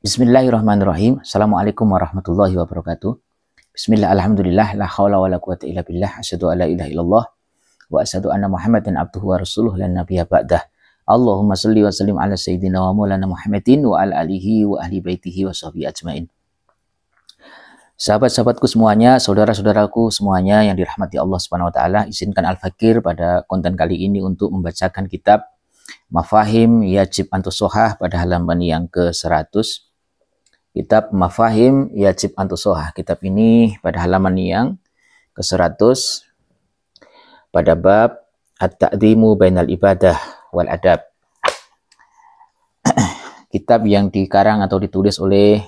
Bismillahirrahmanirrahim. Assalamualaikum warahmatullahi wabarakatuh. Bismillah, alhamdulillah, la hawla wa la quwata illa billah, asyhadu an la ilaha illallah, wa asyhadu anna Muhammadan abduhu wa rasuluh lan nabiyya ba'dah. Allahumma salli wa sallim ala sayyidina wa maulana Muhammadin wa ala alihi wa ahli baitihi wa sahbihi ajmain. Sahabat-sahabatku semuanya, saudara-saudaraku semuanya yang dirahmati Allah Subhanahu wa taala, izinkan Al-Fakir pada konten kali ini untuk membacakan kitab Mafahim Yajib Antusohah pada halaman yang ke-100. Kitab Mafahim Yajib Antusohah. Kitab ini pada halaman yang ke-100 pada bab At-Ta'dhimu Bainal Ibadah wal Adab. Kitab yang dikarang atau ditulis oleh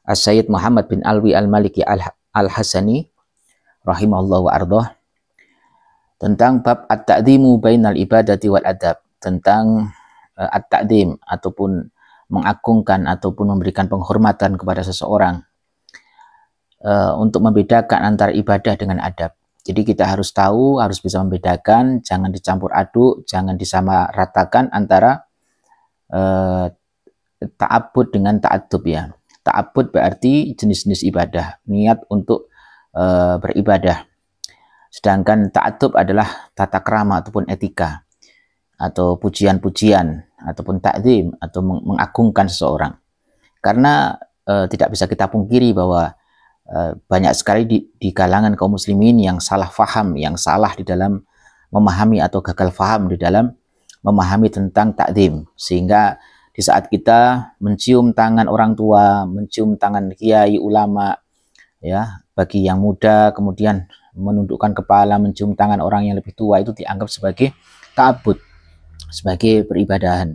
As-Sayyid Muhammad bin Alwi Al-Maliki Al-Hasani rahimahullah wa ardhah, tentang bab At-Ta'dhimu Bainal Ibadati wal Adab, tentang At-Ta'dhim ataupun mengagungkan ataupun memberikan penghormatan kepada seseorang, untuk membedakan antara ibadah dengan adab. Jadi kita harus tahu, harus bisa membedakan, jangan dicampur aduk, jangan disamaratakan antara ta'abbud dengan ta'addub ya. Ta'abbud berarti jenis-jenis ibadah, niat untuk beribadah. Sedangkan ta'addub adalah tata krama ataupun etika, atau pujian-pujian, ataupun ta'zim, atau mengagungkan seseorang. Karena tidak bisa kita pungkiri bahwa banyak sekali di kalangan kaum muslimin yang salah faham, yang salah di dalam memahami atau gagal faham di dalam memahami tentang ta'zim. Sehingga di saat kita mencium tangan orang tua, mencium tangan kiai, ulama, ya, bagi yang muda, kemudian menundukkan kepala, mencium tangan orang yang lebih tua, itu dianggap sebagai ta'abbud, sebagai peribadahan,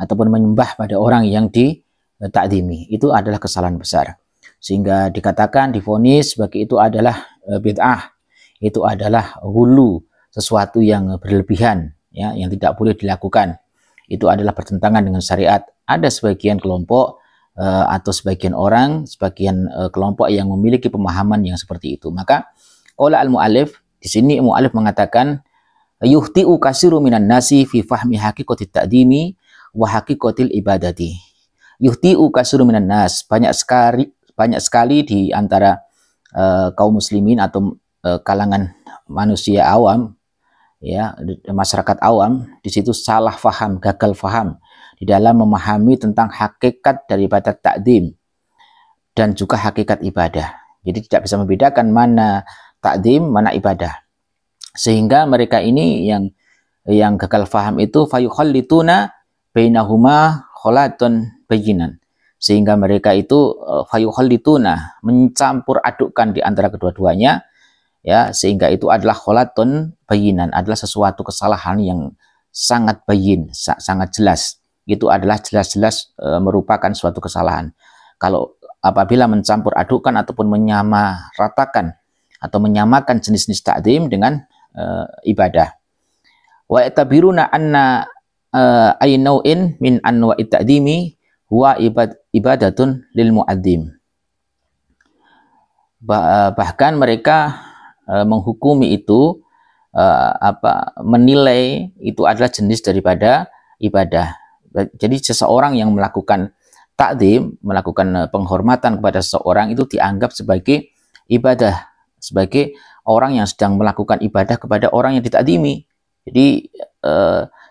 ataupun menyembah pada orang yang ditakdimi. Itu adalah kesalahan besar, sehingga dikatakan, divonis sebagai itu adalah bid'ah, itu adalah hulu, sesuatu yang berlebihan ya, yang tidak boleh dilakukan. Itu adalah bertentangan dengan syariat. Ada sebagian kelompok atau sebagian orang, sebagian kelompok yang memiliki pemahaman yang seperti itu. Maka qala al-mu'allif, di sini mu'allif mengatakan, yuhti'u kasiru minan nasi fi fahmi haqiqatit ta'dimi wa haqiqatil ibadati. Yuhti'u kasiru minan nas, banyak sekali di antara kaum muslimin atau kalangan manusia awam ya, masyarakat awam, di situ salah faham, gagal faham di dalam memahami tentang hakikat daripada ta'dim dan juga hakikat ibadah. Jadi tidak bisa membedakan mana ta'dim, mana ibadah. Sehingga mereka ini yang gagal faham itu fayukhallituna bainahuma kholatun bayinan. Sehingga mereka itu fayukhallituna, mencampur adukkan di antara kedua-duanya ya, sehingga itu adalah kholatun bayinan, adalah sesuatu kesalahan yang sangat bayin, sangat jelas. Itu adalah jelas-jelas merupakan suatu kesalahan. Kalau apabila mencampur adukkan ataupun menyamaratakan atau menyamakan jenis-jenis ta'zim dengan ibadah. Wa yatabiruna anna aynau'in min anwa'i ta'zimi huwa ibadatun lil mu'adzim. Bahkan mereka menghukumi itu, menilai itu adalah jenis daripada ibadah. Jadi seseorang yang melakukan ta'zim, melakukan penghormatan kepada seseorang, itu dianggap sebagai ibadah, sebagai orang yang sedang melakukan ibadah kepada orang yang ditakdimi. Jadi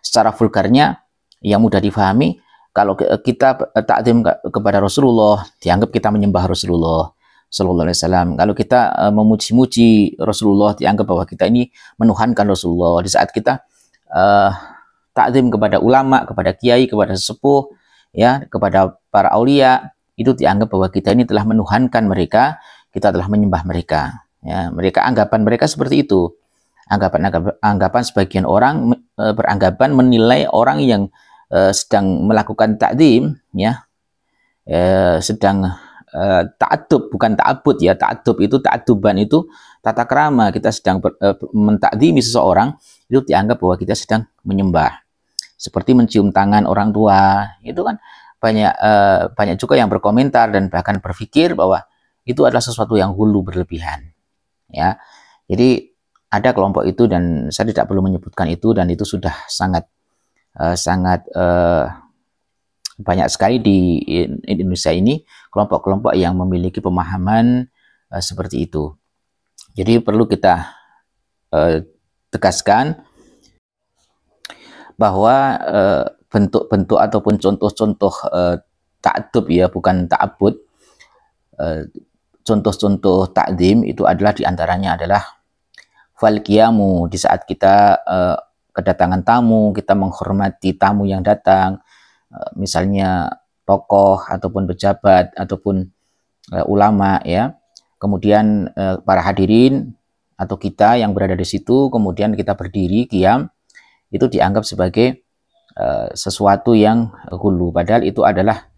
secara vulgarnya yang mudah difahami, kalau kita takdim kepada Rasulullah, dianggap kita menyembah Rasulullah Sallallahu Alaihi Wasallam. Kalau kita memuji-muji Rasulullah, dianggap bahwa kita ini menuhankan Rasulullah. Di saat kita takdim kepada ulama, kepada kiai, kepada sesepuh, ya, kepada para aulia, itu dianggap bahwa kita ini telah menuhankan mereka, kita telah menyembah mereka. Ya, anggapan mereka seperti itu. Anggapan sebagian orang beranggapan menilai orang yang sedang melakukan ta'zim ya, sedang ta'addub, bukan ta'abbud ya. Ta'addub itu, ta'adduban itu tata krama, kita sedang mentakdimi seseorang, itu dianggap bahwa kita sedang menyembah. Seperti mencium tangan orang tua, itu kan banyak juga yang berkomentar dan bahkan berpikir bahwa itu adalah sesuatu yang hulu, berlebihan. Ya, jadi ada kelompok itu, dan saya tidak perlu menyebutkan itu, dan itu sudah sangat banyak sekali di Indonesia ini kelompok-kelompok yang memiliki pemahaman seperti itu. Jadi perlu kita tegaskan bahwa bentuk-bentuk ataupun contoh-contoh ta'addub ya, bukan ta'abbud, contoh-contoh takdim itu adalah diantaranya adalah fal qiyamu, di saat kita kedatangan tamu, kita menghormati tamu yang datang, misalnya tokoh ataupun pejabat ataupun ulama ya. Kemudian para hadirin atau kita yang berada di situ, kemudian kita berdiri qiyam, itu dianggap sebagai sesuatu yang hulu, padahal itu adalah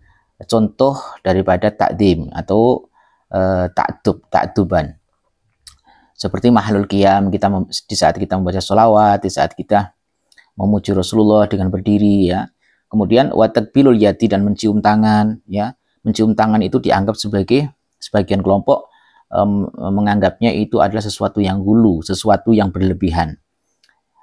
contoh daripada takdim atau ta'adduban. Seperti mahalul qiyam, kita di saat kita membaca sholawat, di saat kita memuji Rasulullah dengan berdiri ya. Kemudian wa takbilul yadi, dan mencium tangan ya. Mencium tangan itu dianggap sebagai, sebagian kelompok menganggapnya itu adalah sesuatu yang hulu, sesuatu yang berlebihan.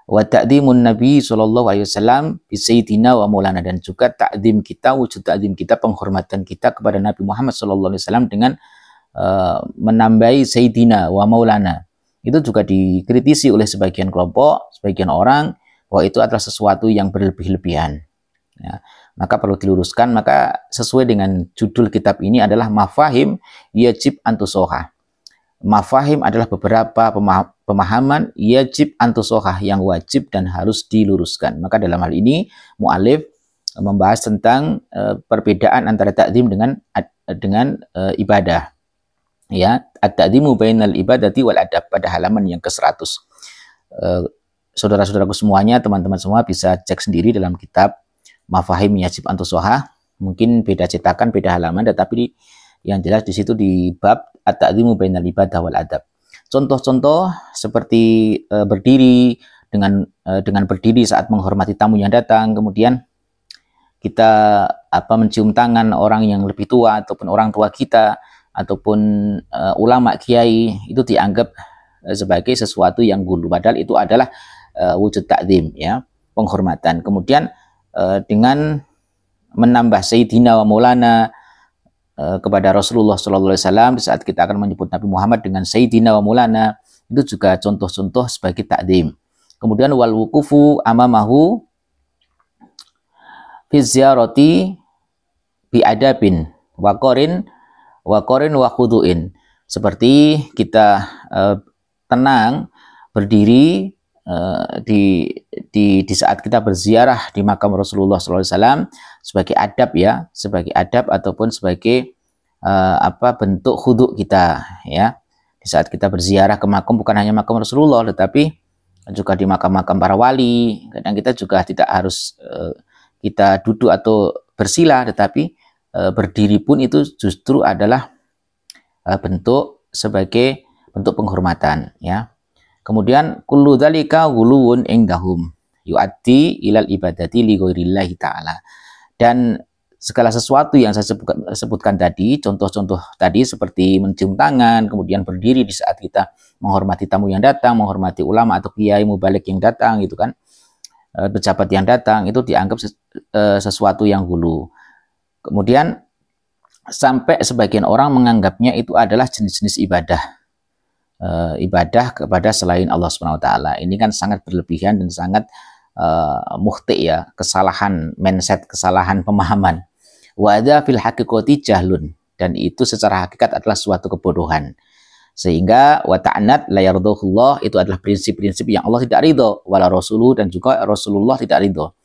Wa ta'dzimun Nabi sallallahu alaihi wasallam bi sayyidina wa maulana, dan juga ta'dzim kita, wujud ta'dzim kita, penghormatan kita kepada Nabi Muhammad sallallahu alaihi wasallam dengan menambahi sayyidina wa maulana. Itu juga dikritisi oleh sebagian kelompok, sebagian orang, bahwa itu adalah sesuatu yang berlebih-lebihan. Ya, maka perlu diluruskan. Maka sesuai dengan judul kitab ini adalah mafahim yajib antusoha. Mafahim adalah beberapa pemahaman yajib antusoha, yang wajib dan harus diluruskan. Maka dalam hal ini mu'alif membahas tentang perbedaan antara takdim dengan ibadah. Ya, at-ta'dzimu bainal ibadati wal adab, pada halaman yang ke-100. Saudara-saudaraku semuanya, teman-teman semua bisa cek sendiri dalam kitab Mafahim Yajib Antusoha. Mungkin beda cetakan, beda halaman, tetapi yang jelas di situ di bab at-ta'dzimu bainal ibadah wal adab. Contoh-contoh seperti berdiri dengan berdiri saat menghormati tamu yang datang, kemudian kita mencium tangan orang yang lebih tua ataupun orang tua kita ataupun ulama kiai, itu dianggap sebagai sesuatu yang hulu, padahal itu adalah wujud takdim ya, penghormatan. Kemudian dengan menambah sayyidina wa maulana kepada Rasulullah sallallahu alaihi wasallam, di saat kita akan menyebut Nabi Muhammad dengan sayyidina wa maulana, itu juga contoh-contoh sebagai takdim. Kemudian wal wuqufu amamahu fi ziyarati bi adabin wa qarin wa khudu'in, seperti kita tenang berdiri di saat kita berziarah di makam Rasulullah SAW sebagai adab ya, sebagai adab ataupun sebagai bentuk khudu' kita ya. Di saat kita berziarah ke makam, bukan hanya makam Rasulullah, tetapi juga di makam-makam para wali. Kadang kita juga tidak harus kita duduk atau bersila, tetapi berdiri pun itu justru adalah sebagai bentuk penghormatan ya. Kemudian kullu dzalika ghuluwun indahum yu'addi ilal ibadati li ghairillahi ta'ala. Dan segala sesuatu yang saya sebutkan tadi, contoh-contoh tadi seperti mencium tangan, kemudian berdiri di saat kita menghormati tamu yang datang, menghormati ulama atau kiai mubalik yang datang gitu kan, pejabat yang datang, itu dianggap sesuatu yang hulu. Kemudian sampai sebagian orang menganggapnya itu adalah jenis-jenis ibadah, ibadah kepada selain Allah SWT. Ini kan sangat berlebihan dan sangat mukhti ya, kesalahan mindset, kesalahan pemahaman. Wa hadza fil haqiqati jahlun, dan itu secara hakikat adalah suatu kebodohan. Sehingga wa ta'anat la yardahullah, itu adalah prinsip-prinsip yang Allah tidak ridho, wala rasuluh, dan juga Rasulullah tidak ridho.